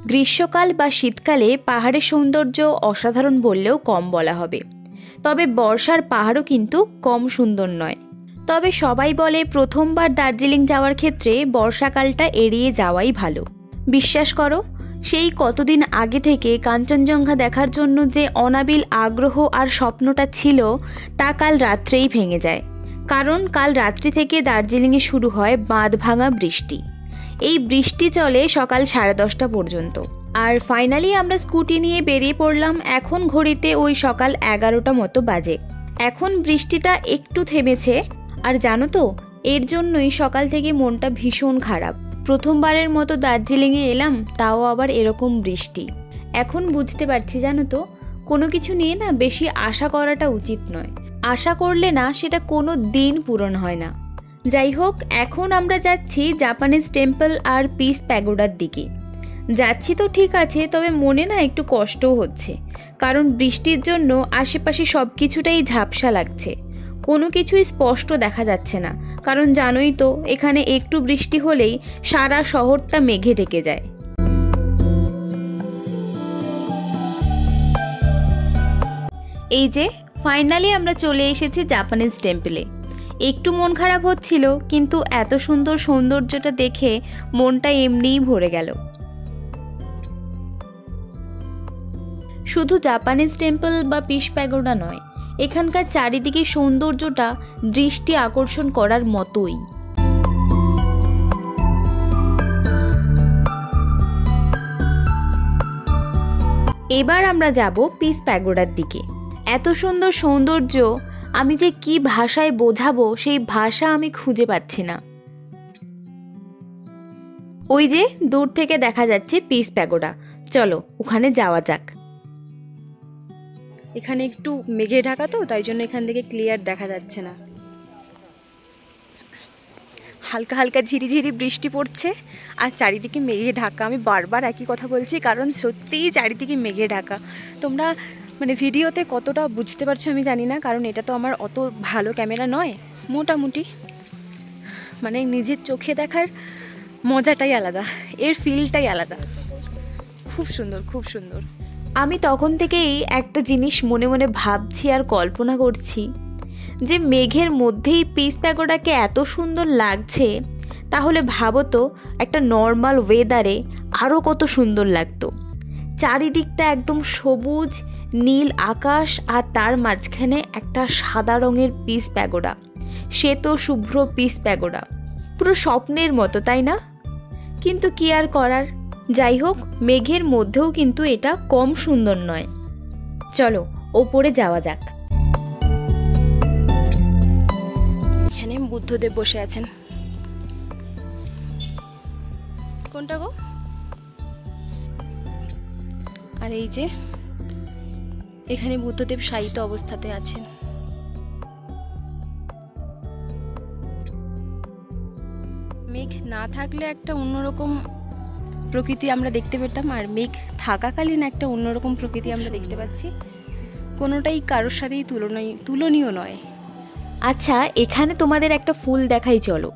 গ্রীষ্মকাল বা শীতকালে পাহাড়ের সৌন্দর্য অসাধারণ বললেও কম বলা হবে। তবে বর্ষার পাহাড়ও কিন্তু কম সুন্দর নয়। তবে সবাই বলে প্রথমবার দার্জিলিং যাওয়ার ক্ষেত্রে বর্ষাকালটা এড়িয়ে যাওয়াই ভালো। বিশ্বাস করো, সেই কতদিন আগে থেকে কাঞ্চনজঙ্ঘা দেখার জন্য যে অনাবিল আগ্রহ আর স্বপ্নটা ছিল তা কাল রাত্রেই ভেঙে যায়। কারণ কাল রাত্রি থেকে দার্জিলিংয়ে শুরু হয় বাঁধভাঙা বৃষ্টি। এই বৃষ্টি চলে সকাল 10:30 পর্যন্ত। আর ফাইনালি আমরা স্কুটি নিয়ে বেরিয়ে পড়লাম। এখন ঘড়িতে ওই সকাল 11টা মতো বাজে। এখন বৃষ্টিটা একটু থেমেছে। আর জানো তো, এর জন্যই সকাল থেকে মনটা ভীষণ খারাপ। প্রথমবারের মতো দার্জিলিংয়ে এলাম, তাও আবার এরকম বৃষ্টি। এখন বুঝতে পারছি জানো তো, কোনো কিছু নিয়ে না বেশি আশা করাটা উচিত নয়। আশা করলে না সেটা কোনো দিন পূরণ হয় না। যাই হোক, এখন আমরা যাচ্ছি জাপানিজ টেম্পল আর পিস প্যাগোডার দিকে। যাচ্ছি তো ঠিক আছে, তবে মনে না একটু কষ্টও হচ্ছে। কারণ বৃষ্টির জন্য আশেপাশে সব কিছুটাই ঝাপসা লাগছে, কোনো কিছুই স্পষ্ট দেখা যাচ্ছে না। কারণ জানোই তো, এখানে একটু বৃষ্টি হলেই সারা শহরটা মেঘে ঢেকে যায়। এই যে ফাইনালি আমরা চলে এসেছি জাপানিজ টেম্পলে। একটু মন খারাপ হচ্ছিল, কিন্তু এত সুন্দর সৌন্দর্যটা দেখে মনটা এমনিই ভরে গেল। শুধু জাপানিজ টেম্পল বা পিস প্যাগোডা নয়, এখানকার চারিদিকে সৌন্দর্যটা দৃষ্টি আকর্ষণ করার মতোই। এবার আমরা যাব পিস প্যাগোডার দিকে। এত সুন্দর সৌন্দর্য আমি যে কি ভাষায় বোঝাবো, সেই ভাষা আমি খুঁজে পাচ্ছি না। ওই যে দূর থেকে দেখা যাচ্ছে পিস প্যাগোডা, চলো ওখানে যাওয়া যাক। এখানে একটু মেঘে ঢাকা তো, তাই জন্য এখান থেকে ক্লিয়ার দেখা যাচ্ছে না। হালকা হালকা ঝিরিঝিরি বৃষ্টি পড়ছে আর চারিদিকে মেঘে ঢাকা। আমি বারবার একই কথা বলছি, কারণ সত্যিই চারিদিকে মেঘে ঢাকা। তোমরা মানে ভিডিওতে কতটা বুঝতে পারছো আমি জানি না, কারণ এটা তো আমার অত ভালো ক্যামেরা নয়। মোটামুটি মানে নিজের চোখে দেখার মজাটাই আলাদা, এর ফিলটাই আলাদা। খুব সুন্দর, খুব সুন্দর। আমি তখন থেকেই একটা জিনিস মনে মনে ভাবছি আর কল্পনা করছি যে মেঘের মধ্যেই পিস প্যাগোডাকে এত সুন্দর লাগছে, তাহলে ভাবো তো একটা নর্মাল ওয়েদারে আরও কত সুন্দর লাগতো। চারিদিকটা একদম সবুজ নীল আকাশ, আর তার মাঝখানে একটা সাদা রঙের পিস প্যাগোডা, সে তো শুভ্র পিস প্যাগোডা, পুরো স্বপ্নের মতো, তাই না? কিন্তু কি আর করার। যাই হোক, মেঘের মধ্যেও কিন্তু এটা কম সুন্দর নয়। চলো ওপরে যাওয়া যাক। এখানে বুদ্ধদেব বসে আছেন। কোনটা গো? আর এই যে এখানে বুদ্ধদেব শায়িত অবস্থাতে আছেন। মেঘ না থাকলে একটা অন্যরকম প্রকৃতি আমরা দেখতে পেতাম, আর মেঘ থাকাকালীন একটা অন্যরকম প্রকৃতি আমরা দেখতে পাচ্ছি। কোনোটাই কারোর সাথেই তুলনীয় নয়। আচ্ছা, এখানে তোমাদের একটা ফুল দেখাই, চলো।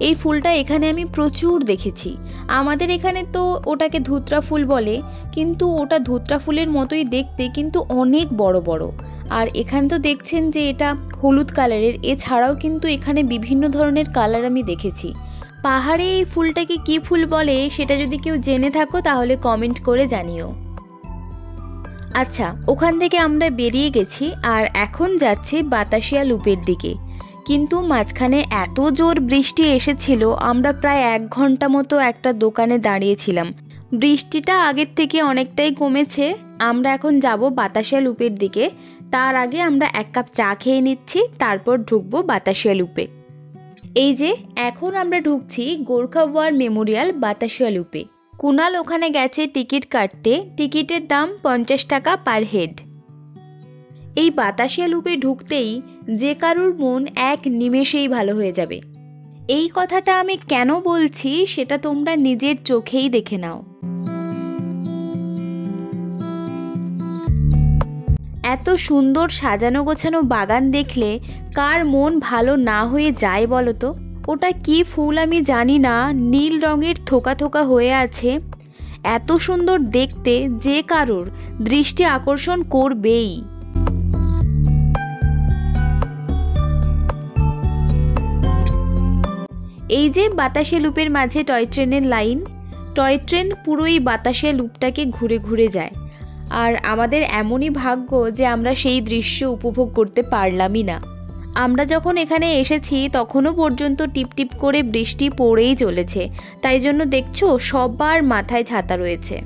এই ফুলটা এখানে আমি প্রচুর দেখেছি। আমাদের এখানে তো ওটাকে ধুতরা ফুল বলে, কিন্তু ওটা ধুতরা ফুলের মতোই দেখতে, কিন্তু অনেক বড় বড়। আর এখানে তো দেখছেন যে এটা হলুদ কালারের। এছাড়াও কিন্তু এখানে বিভিন্ন ধরনের কালার আমি দেখেছি। পাহাড়ে এই ফুলটাকে কি ফুল বলে সেটা যদি কেউ জেনে থাকো তাহলে কমেন্ট করে জানিও। আচ্ছা, ওখান থেকে আমরা বেরিয়ে গেছি আর এখন যাচ্ছি বাতাসিয়া লুপের দিকে। কিন্তু মাঝখানে এত জোর বৃষ্টি এসেছিল, আমরা প্রায় 1 ঘন্টা মতো একটা দোকানে দাঁড়িয়েছিলাম। বৃষ্টিটা আগের থেকে অনেকটাই কমেছে। আমরা এখন যাব বাতাসিয়া লুপের দিকে। তার আগে আমরা 1 কাপ চা খেয়ে নিচ্ছি, তারপর ঢুকবো বাতাসিয়া লুপে। এই যে এখন আমরা ঢুকছি গোর্খা ওয়ার মেমোরিয়াল বাতাসিয়া লুপে। কুনাল ওখানে গেছে টিকিট কাটতে। টিকিটের দাম 50 টাকা পার হেড। এই বাতাসিয়া লুপে ঢুকতেই যে কারুর মন এক নিমেষেই ভালো হয়ে যাবে। এই কথাটা আমি কেন বলছি সেটা তোমরা নিজের চোখেই দেখে নাও। এত সুন্দর সাজানো গোছানো বাগান দেখলে কার মন ভালো না হয়ে যায় বলো তো? ওটা কি ফুল আমি জানি না, নীল রঙের থোকা থোকা হয়ে আছে। এত সুন্দর দেখতে যে কারোর দৃষ্টি আকর্ষণ করবেই। এই যে বাতাসে লুপের মাঝে টয় ট্রেনের লাইন, টয় ট্রেন পুরোই বাতাসে লুপটাকে ঘুরে ঘুরে যায়। আর আমাদের এমনই ভাগ্য যে আমরা সেই দৃশ্য উপভোগ করতে পারলামই না। আমরা যখন এখানে এসেছি তখনও পর্যন্ত টিপ টিপ করে বৃষ্টি পড়েই চলেছে, তাই জন্য দেখছো সবার মাথায় ছাতা রয়েছে।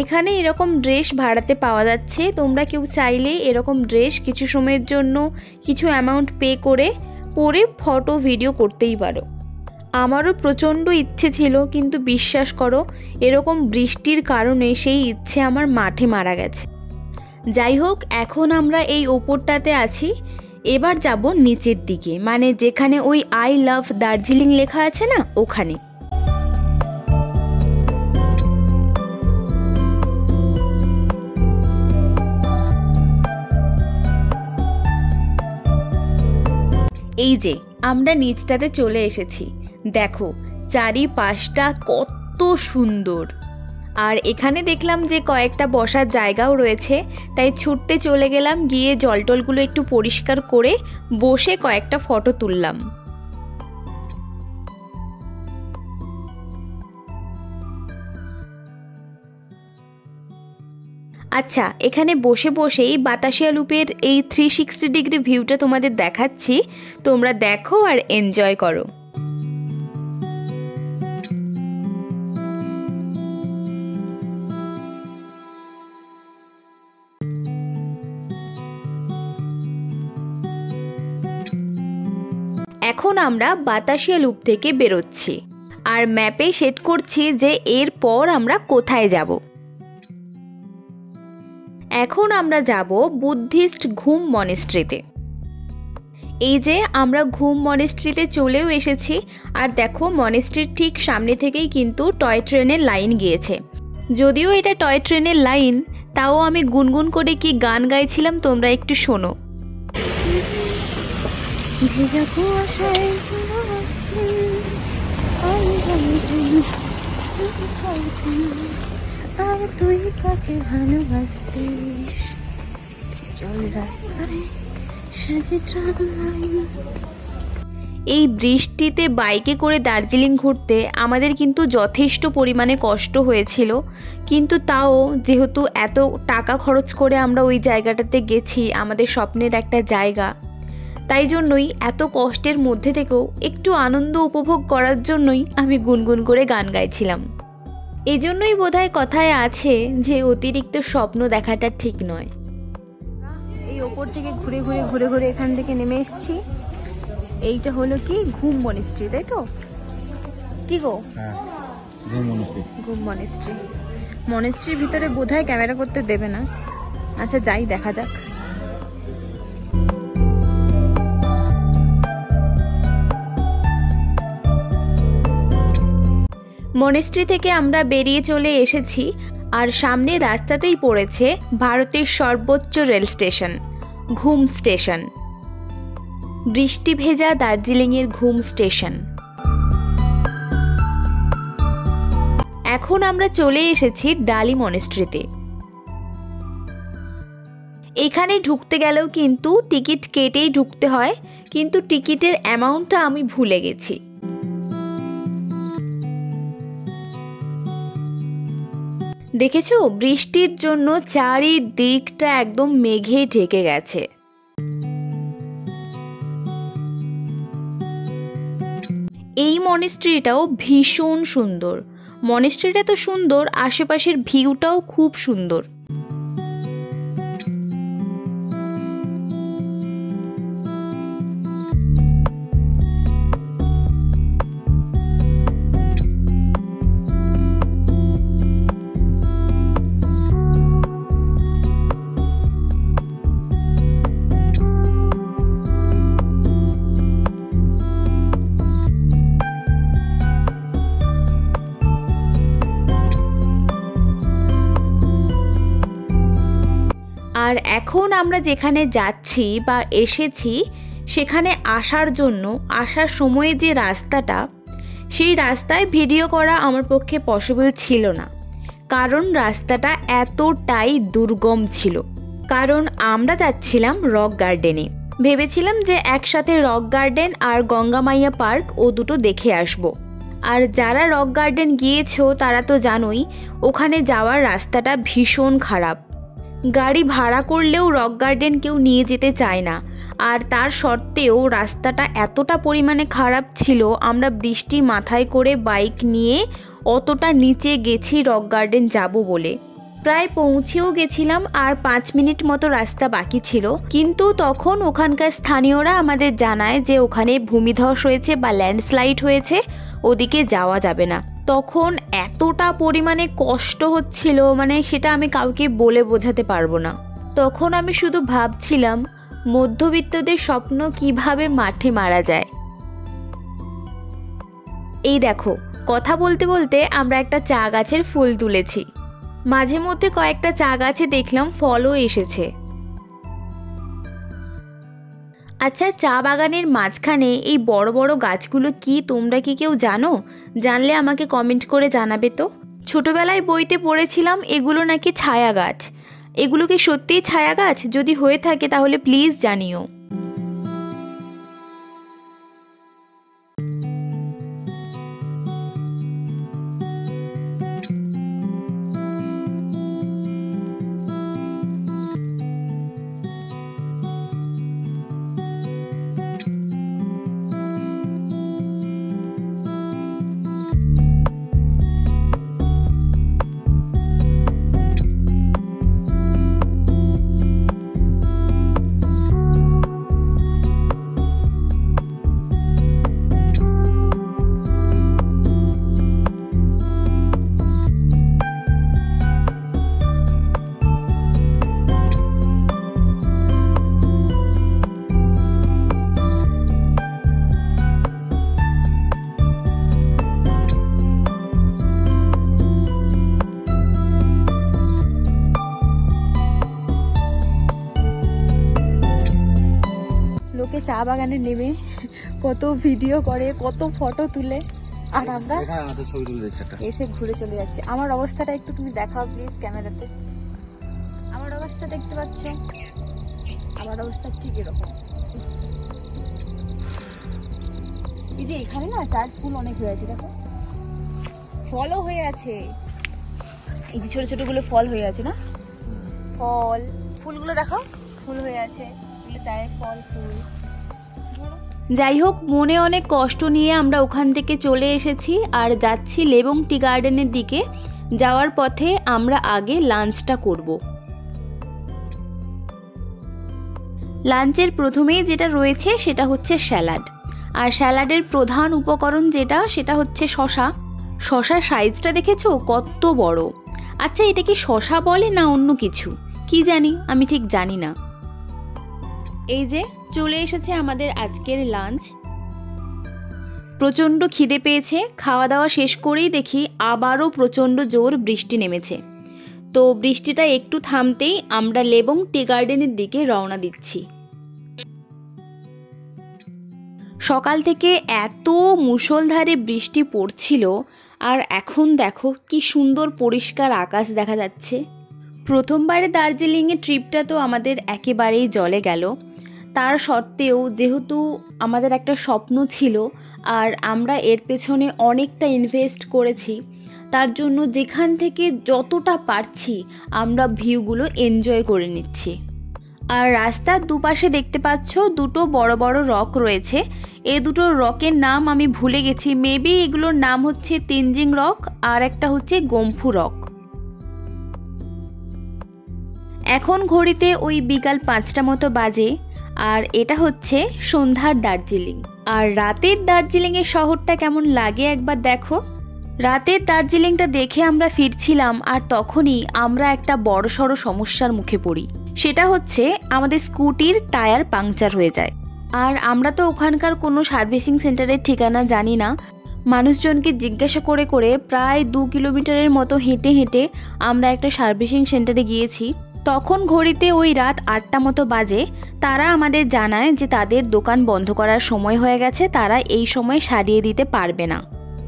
এখানে এরকম ড্রেস ভাড়াতে পাওয়া যাচ্ছে, তোমরা কেউ চাইলে এরকম ড্রেস কিছু সময়ের জন্য কিছু অ্যামাউন্ট পে করে পরে ফটো ভিডিও করতেই পারো। আমারও প্রচণ্ড ইচ্ছে ছিল, কিন্তু বিশ্বাস করো এরকম বৃষ্টির কারণে সেই ইচ্ছে আমার মাঠে মারা গেছে। যাই হোক, এখন আমরা এই ওপরটাতে আছি, এবার যাব নিচের দিকে, মানে যেখানে ওই আই লাভ দার্জিলিং লেখা আছে না, ওখানে। এই যে আমরা নিচটাতে চলে এসেছি, দেখো চারিপাশটা কত সুন্দর। আর এখানে দেখলাম যে কয়েকটা বসার জায়গাও রয়েছে, তাই ছুটতে চলে গেলাম, গিয়ে জলটলগুলো একটু পরিষ্কার করে বসে কয়েকটা ফটো তুললাম। আচ্ছা, এখানে বসে বসেই বাতাসিয়া লুপের এই 360 ডিগ্রি ভিউটা তোমাদের দেখাচ্ছি, তোমরা দেখো আর এনজয় করো। এখন আমরা বাতাসিয়া লুপ থেকে বেরোচ্ছি আর ম্যাপে সেট করছি যে এরপর আমরা কোথায় যাব। এখন আমরা যাব বুদ্ধিস্ট ঘুম মনেস্ট্রিতে। এই যে আমরা ঘুম মনেস্ট্রিতে চলেও এসেছি, আর দেখো মনেস্ট্রির ঠিক সামনে থেকেই কিন্তু টয় ট্রেনের লাইন গিয়েছে। যদিও এটা টয় ট্রেনের লাইন, তাও আমি গুনগুন করে কি গান গাইছিলাম, তোমরা একটু শোনো। তুই কাকে ভালোবাসতিস, চল রাস্তায় সাজে ট্রাক লাইন। এই বৃষ্টিতে বাইকে করে দার্জিলিং ঘুরতে আমাদের কিন্তু যথেষ্ট পরিমাণে কষ্ট হয়েছিল, কিন্তু তাও যেহেতু এত টাকা খরচ করে আমরা ওই জায়গাটাতে গেছি, আমাদের স্বপ্নের একটা জায়গা, তাই জন্যই এত কষ্টের মধ্যে থেকেও একটু আনন্দ উপভোগ করার জন্যই আমি গুনগুন করে গান গাইছিলাম। এই জন্যই বোধহয় কথায় আছে যে অতিরিক্ত স্বপ্ন দেখাটা ঠিক নয়। এই ওপর থেকে ঘুরে ঘুরে ঘুরে ঘুরে এখান থেকে নেমে এসেছি। এইটা হলো কি ঘুম মনেস্ট্রি, তাই তো? কি গো? ঘুম মনেস্ট্রি। ঘুম মনেস্ট্রি। মনেস্ট্রির ভিতরে বোধহয় ক্যামেরা করতে দেবে না। আচ্ছা যাই, দেখা যাক। মনেস্ট্রি থেকে আমরা বেরিয়ে চলে এসেছি, আর সামনে রাস্তাতেই পড়েছে ভারতের সর্বোচ্চ রেল স্টেশন, ঘুম স্টেশন। বৃষ্টি ভেজা দার্জিলিংয়ের ঘুম স্টেশন। এখন আমরা চলে এসেছি ডালি মনেস্ট্রিতে। এখানে ঢুকতে গেলেও কিন্তু টিকিট কেটেই ঢুকতে হয়, কিন্তু টিকিটের অ্যামাউন্টটা আমি ভুলে গেছি। দেখেছো, বৃষ্টির জন্য চারিদিকটা একদম মেঘে ঢেকে গেছে। এই মনেস্ট্রিটাও ভীষণ সুন্দর। মনেস্ট্রিটা তো সুন্দর, আশেপাশের ভিউটাও খুব সুন্দর। আর এখন আমরা যেখানে যাচ্ছি বা এসেছি, সেখানে আসার জন্য আসার সময়ে যে রাস্তাটা, সেই রাস্তায় ভিডিও করা আমার পক্ষে পসিবল ছিল না, কারণ রাস্তাটা এতটাই দুর্গম ছিল। কারণ আমরা যাচ্ছিলাম রক গার্ডেনে, ভেবেছিলাম যে একসাথে রক গার্ডেন আর গঙ্গা মাইয়া পার্ক ও দুটো দেখে আসব। আর যারা রক গার্ডেন গিয়েছো তারা তো জানোই ওখানে যাওয়ার রাস্তাটা ভীষণ খারাপ। গাড়ি ভাড়া করলেও রক গার্ডেন কেউ নিয়ে যেতে চায় না, আর তার সত্ত্বেও রাস্তাটা এতটা পরিমাণে খারাপ ছিল, আমরা বৃষ্টি মাথায় করে বাইক নিয়ে অতটা নিচে গেছি রক গার্ডেন যাব বলে। প্রায় পৌঁছেও গেছিলাম, আর 5 মিনিট মতো রাস্তা বাকি ছিল, কিন্তু তখন ওখানকার স্থানীয়রা আমাদের জানায় যে ওখানে ভূমিধস হয়েছে বা ল্যান্ডস্লাইড হয়েছে, ওদিকে যাওয়া যাবে না। তখন এতটা পরিমাণে কষ্ট হচ্ছিল, মানে সেটা আমি কাউকে বলে বোঝাতে পারবো না। তখন আমি শুধু ভাবছিলাম মধ্যবিত্তদের স্বপ্ন কিভাবে মাঠে মারা যায়। এই দেখো, কথা বলতে বলতে আমরা একটা চা গাছের ফুল তুলেছি। মাঝে মধ্যে কয়েকটা চা গাছে দেখলাম ফলও এসেছে। আচ্ছা, চা বাগানের মাঝখানে এই বড় বড় গাছগুলো কি, তোমরা কি কেউ জানো? জানলে আমাকে কমেন্ট করে জানাবে তো। ছোটবেলায় বইতে পড়েছিলাম এগুলো নাকি ছায়া গাছ। এগুলো কি সত্যিই ছায়া গাছ? যদি হয়ে থাকে তাহলে প্লিজ জানিও। লোকে চা বাগানে নেমে কত ভিডিও করে, কত ফটো তুলে, আর আমরা এসে ঘুরে চলে যাচ্ছি। আমার অবস্থাটা একটু তুমি দেখাও প্লিজ ক্যামেরাতে। আমার অবস্থা দেখতে পাচ্ছ? আমার অবস্থা ঠিক এরকম। এই যে এখানে না চার ফুল অনেক হয়ে আছে, দেখো ফলও হয়ে আছে। এই যে ছোট ছোট গুলো ফল হয়ে আছে না, ফল ফুলগুলো দেখো ফুল হয়ে আছে, চায়ের ফল ফুল। যাই হোক, মনে অনেক কষ্ট নিয়ে আমরা ওখান থেকে চলে এসেছি আর যাচ্ছি লেবং টি গার্ডেনের দিকে। যাওয়ার পথে আমরা আগে লাঞ্চটা করব। লাঞ্চের প্রথমেই যেটা রয়েছে সেটা হচ্ছে স্যালাড, আর স্যালাডের প্রধান উপকরণ যেটা সেটা হচ্ছে শসা। শসার সাইজটা দেখেছো কত বড়? আচ্ছা, এটা কি শসা বলে না অন্য কিছু, কি জানি, আমি ঠিক জানি না। এই যে চলে এসেছে আমাদের আজকের লাঞ্চ। প্রচণ্ড খিদে পেয়েছে, খাওয়া দাওয়া শেষ করেই দেখি আবারও প্রচণ্ড জোর বৃষ্টি নেমেছে। তো বৃষ্টিটা একটু থামতেই আমরা লেবং টি গার্ডেনের দিকে রওনা দিচ্ছি। সকাল থেকে এত মুষলধারে বৃষ্টি পড়ছিল, আর এখন দেখো কি সুন্দর পরিষ্কার আকাশ দেখা যাচ্ছে। প্রথমবারে দার্জিলিংয়ের ট্রিপটা তো আমাদের একেবারেই জলে গেল। তার সত্ত্বেও যেহেতু আমাদের একটা স্বপ্ন ছিল আর আমরা এর পেছনে অনেকটা ইনভেস্ট করেছি, তার জন্য যেখান থেকে যতটা পারছি আমরা ভিউগুলো এনজয় করে নিচ্ছি। আর রাস্তার দুপাশে দেখতে পাচ্ছ দুটো বড় বড় রক রয়েছে। এই দুটো রকের নাম আমি ভুলে গেছি, মেবি এগুলোর নাম হচ্ছে তেনজিং রক আর একটা হচ্ছে গম্ফু রক। এখন ঘড়িতে ওই বিকাল 5টা মতো বাজে, আর এটা হচ্ছে সন্ধ্যার দার্জিলিং। আর রাতের দার্জিলিংয়ের শহরটা কেমন লাগে একবার দেখো। রাতের দার্জিলিংটা দেখে আমরা ফিরছিলাম, আর তখনই আমরা একটা বড়সড় সমস্যার মুখে পড়ি। সেটা হচ্ছে আমাদের স্কুটির টায়ার পাংচার হয়ে যায়। আর আমরা তো ওখানকার কোনো সার্ভিসিং সেন্টারের ঠিকানা জানি না। মানুষজনকে জিজ্ঞাসা করে করে প্রায় 2 কিলোমিটারের মতো হেঁটে হেঁটে আমরা একটা সার্ভিসিং সেন্টারে গিয়েছি। তখন ঘড়িতে ওই রাত 8টা মতো বাজে। তারা আমাদের জানায় যে তাদের দোকান বন্ধ করার সময় হয়ে গেছে, তারা এই সময় সারিয়ে দিতে পারবে না।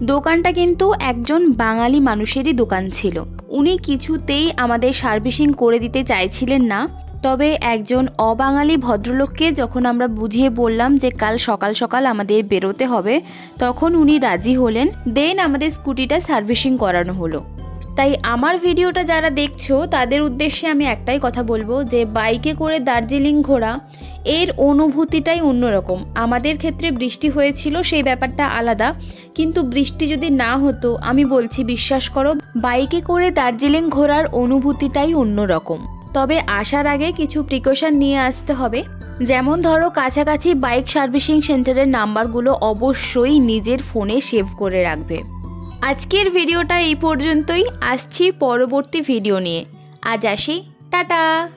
দোকানটা কিন্তু একজন বাঙালি মানুষেরই দোকান ছিল। উনি কিছুতেই আমাদের সার্ভিসিং করে দিতে চাইছিলেন না। তবে একজন অবাঙালি ভদ্রলোককে যখন আমরা বুঝিয়ে বললাম যে কাল সকাল সকাল আমাদের বেরোতে হবে, তখন উনি রাজি হলেন। দেন আমাদের স্কুটিটা সার্ভিসিং করানো হলো। তাই আমার ভিডিওটা যারা দেখছো তাদের উদ্দেশ্যে আমি একটাই কথা বলবো যে বাইকে করে দার্জিলিং ঘোরা এর অনুভূতিটাই অন্যরকম। আমাদের ক্ষেত্রে বৃষ্টি হয়েছিল, সেই ব্যাপারটা আলাদা, কিন্তু বৃষ্টি যদি না হতো আমি বলছি বিশ্বাস করো বাইকে করে দার্জিলিং ঘোরার অনুভূতিটাই অন্যরকম। তবে আসার আগে কিছু প্রিকশন নিয়ে আসতে হবে। যেমন ধরো কাছাকাছি বাইক সার্ভিসিং সেন্টারের নাম্বারগুলো অবশ্যই নিজের ফোনে সেভ করে রাখবে। আজকের ভিডিওটা এই পর্যন্তই, আসছি পরবর্তী ভিডিও নিয়ে। আজ আসি, টাটা।